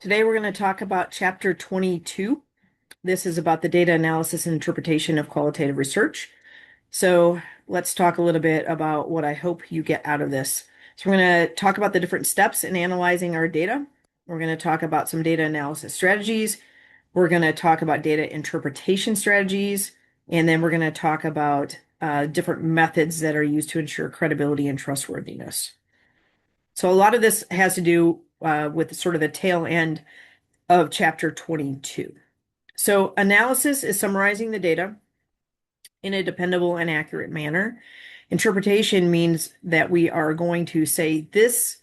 Today we're going to talk about Chapter 22. This is about the data analysis and interpretation of qualitative research. So let's talk a little bit about what I hope you get out of this. So we're going to talk about the different steps in analyzing our data. We're going to talk about some data analysis strategies. We're going to talk about data interpretation strategies. And then we're going to talk about different methods that are used to ensure credibility and trustworthiness. So a lot of this has to do with sort of the tail end of Chapter 22. So analysis is summarizing the data in a dependable and accurate manner. Interpretation means that we are going to say this,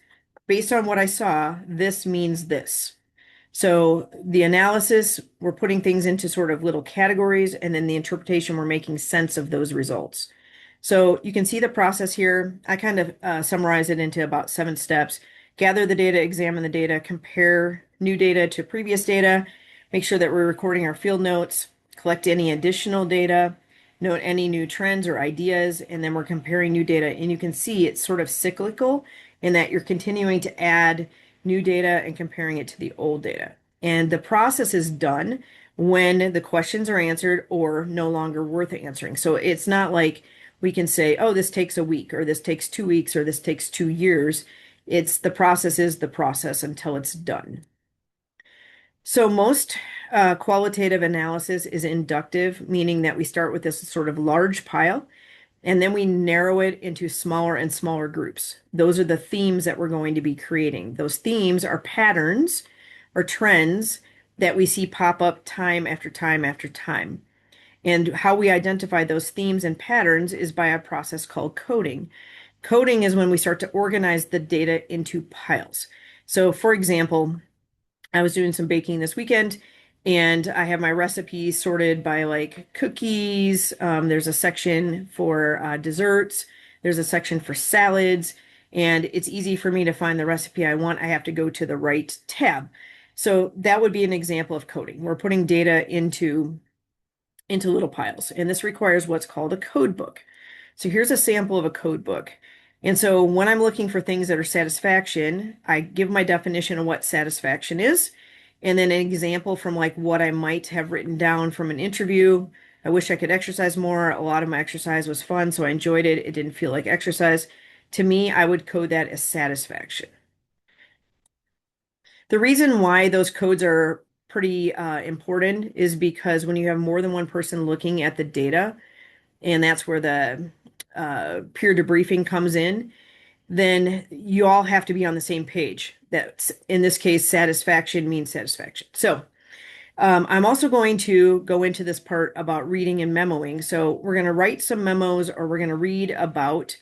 based on what I saw, this means this. So the analysis, we're putting things into sort of little categories, and then the interpretation, we're making sense of those results. So you can see the process here. I kind of summarize it into about 7 steps. Gather the data, examine the data, compare new data to previous data, make sure that we're recording our field notes, collect any additional data, note any new trends or ideas, and then we're comparing new data. And you can see it's sort of cyclical in that you're continuing to add new data and comparing it to the old data. And the process is done when the questions are answered or no longer worth answering. So it's not like we can say, oh, this takes a week, or this takes 2 weeks, or this takes 2 years. It's the process is the process until it's done. So most qualitative analysis is inductive, meaning that we start with this sort of large pile, and then we narrow it into smaller and smaller groups. Those are the themes that we're going to be creating. Those themes are patterns or trends that we see pop up time after time after time. And how we identify those themes and patterns is by a process called coding. Coding is when we start to organize the data into piles. So, for example, I was doing some baking this weekend and I have my recipes sorted by like cookies. There's a section for desserts. There's a section for salads. And it's easy for me to find the recipe I want. I have to go to the right tab. So that would be an example of coding. We're putting data into little piles. And this requires what's called a code book. So here's a sample of a code book. And so when I'm looking for things that are satisfaction, I give my definition of what satisfaction is, and then an example from like what I might have written down from an interview. I wish I could exercise more. A lot of my exercise was fun, so I enjoyed it. It didn't feel like exercise. To me, I would code that as satisfaction. The reason why those codes are pretty important is because when you have more than one person looking at the data, and that's where the peer debriefing comes in, then you all have to be on the same page. That in this case, satisfaction means satisfaction. So I'm also going to go into this part about reading and memoing. So we're going to write some memos, or we're going to read about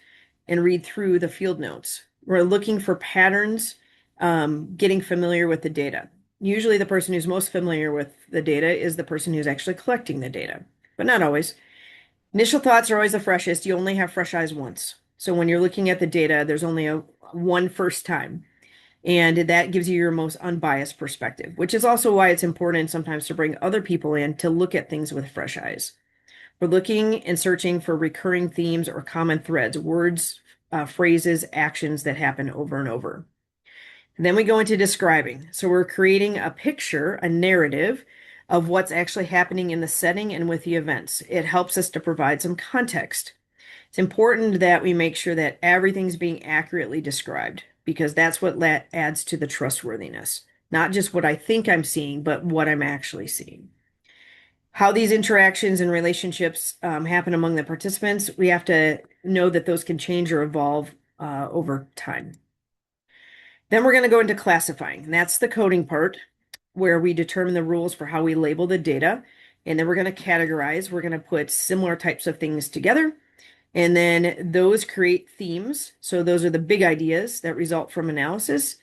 and read through the field notes. We're looking for patterns, getting familiar with the data. Usually the person who's most familiar with the data is the person who's actually collecting the data, but not always. Initial thoughts are always the freshest. You only have fresh eyes once. So when you're looking at the data, there's only a one first time. And that gives you your most unbiased perspective, which is also why it's important sometimes to bring other people in to look at things with fresh eyes. We're looking and searching for recurring themes or common threads, words, phrases, actions that happen over and over. And then we go into describing. So we're creating a picture, a narrative of what's actually happening in the setting and with the events. It helps us to provide some context. It's important that we make sure that everything's being accurately described, because that's what adds to the trustworthiness. Not just what I think I'm seeing, but what I'm actually seeing. How these interactions and relationships happen among the participants, we have to know that those can change or evolve over time. Then we're going to go into classifying, and that's the coding part where we determine the rules for how we label the data. And then we're going to categorize. We're going to put similar types of things together. And then those create themes. So those are the big ideas that result from analysis.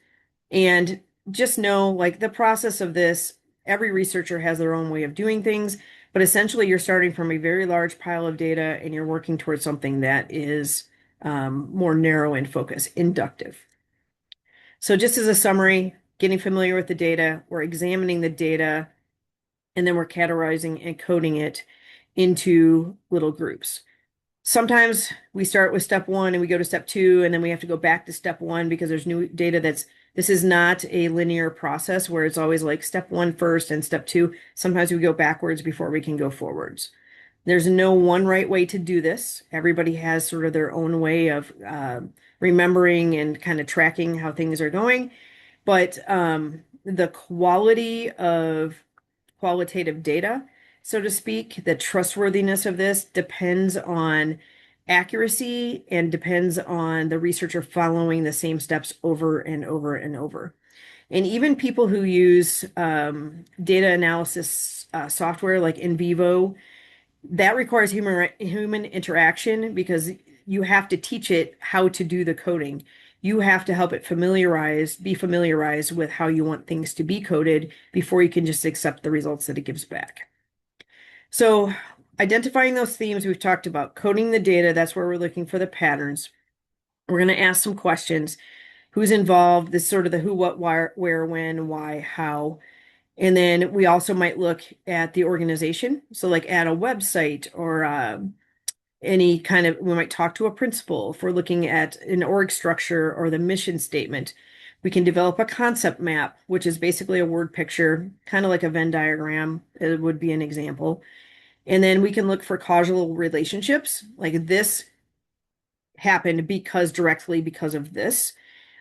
And just know, like, the process of this, every researcher has their own way of doing things, but essentially you're starting from a very large pile of data and you're working towards something that is more narrow in focus, inductive. So just as a summary, getting familiar with the data, we're examining the data, and then we're categorizing and coding it into little groups. Sometimes we start with step 1 and we go to step 2, and then we have to go back to step 1 because there's new data that's This is not a linear process where it's always like step one first and step two. Sometimes we go backwards before we can go forwards. There's no one right way to do this. Everybody has sort of their own way of remembering and kind of tracking how things are going. But the quality of qualitative data, so to speak, the trustworthiness of this depends on accuracy and depends on the researcher following the same steps over and over and over. And even people who use data analysis software like in vivo, that requires human interaction because you have to teach it how to do the coding. You have to help it be familiarized with how you want things to be coded before you can just accept the results that it gives back. So identifying those themes we've talked about, coding the data, that's where we're looking for the patterns. We're going to ask some questions. Who's involved? This sort of the who, what, where, when, why, how. And then we also might look at the organization. So like at a website or any kind of, we might talk to a principal. If we're looking at an org structure or the mission statement, we can develop a concept map, which is basically a word picture, kind of like a Venn diagram. It would be an example. And then we can look for causal relationships, like this happened directly because of this,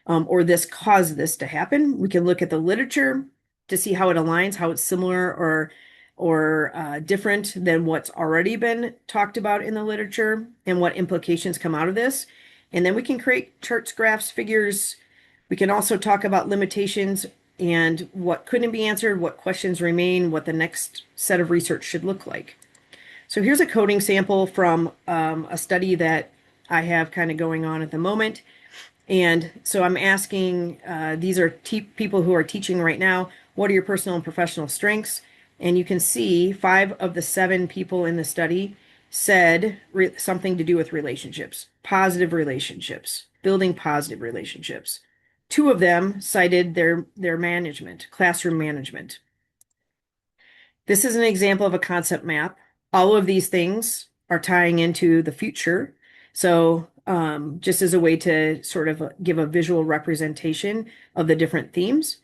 or this caused this to happen. We can look at the literature to see how it aligns, how it's similar or different than what's already been talked about in the literature and what implications come out of this. And then we can create charts, graphs, figures. We can also talk about limitations and what couldn't be answered, what questions remain, what the next set of research should look like. So here's a coding sample from a study that I have kind of going on at the moment. And so I'm asking, these are people who are teaching right now, what are your personal and professional strengths? And you can see 5 of the 7 people in the study said something to do with relationships, positive relationships, building positive relationships. 2 of them cited their management, classroom management. This is an example of a concept map. All of these things are tying into the future. So just as a way to sort of give a visual representation of the different themes.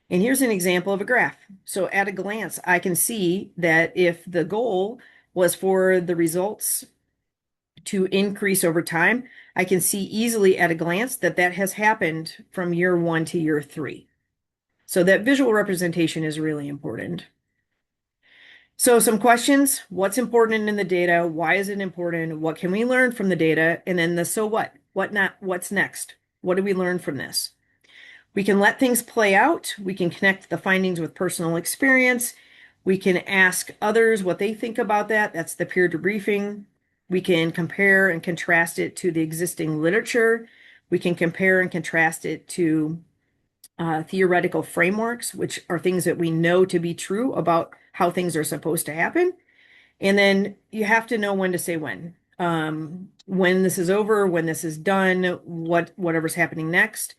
And here's an example of a graph. So at a glance, I can see that if the goal was for the results to increase over time, I can see easily at a glance that that has happened from year 1 to year 3. So that visual representation is really important. So some questions, what's important in the data? Why is it important? What can we learn from the data? And then the so what not, what's next? What do we learn from this? We can let things play out. We can connect the findings with personal experience. We can ask others what they think about that. That's the peer debriefing. We can compare and contrast it to the existing literature. We can compare and contrast it to theoretical frameworks, which are things that we know to be true about how things are supposed to happen. And then you have to know when to say when this is over, when this is done, whatever's happening next,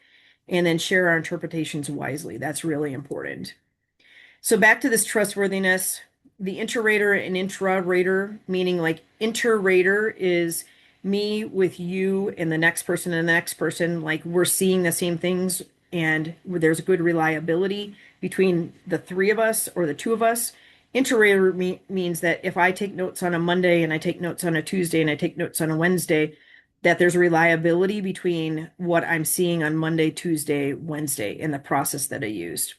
and then share our interpretations wisely. That's really important. So back to this trustworthiness, the inter-rater and intra-rater, meaning like inter-rater is me with you and the next person and the next person, like we're seeing the same things and there's good reliability between the 3 of us or the 2 of us. Inter-rater means that if I take notes on a Monday and I take notes on a Tuesday and I take notes on a Wednesday, that there's reliability between what I'm seeing on Monday, Tuesday, Wednesday, and the process that I used.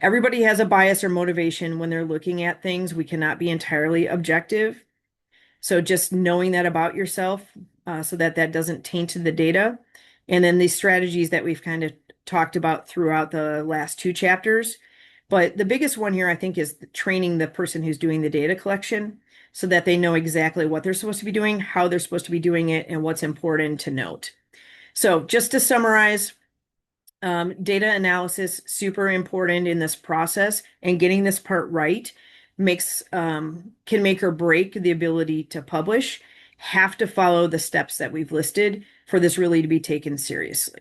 Everybody has a bias or motivation when they're looking at things. We cannot be entirely objective. So just knowing that about yourself so that that doesn't taint the data. And then these strategies that we've kind of talked about throughout the last 2 chapters. But the biggest one here, I think, is training the person who's doing the data collection so that they know exactly what they're supposed to be doing, how they're supposed to be doing it, and what's important to note. So just to summarize, data analysis, super important in this process, and getting this part right can make or break the ability to publish. Have to follow the steps that we've listed for this really to be taken seriously.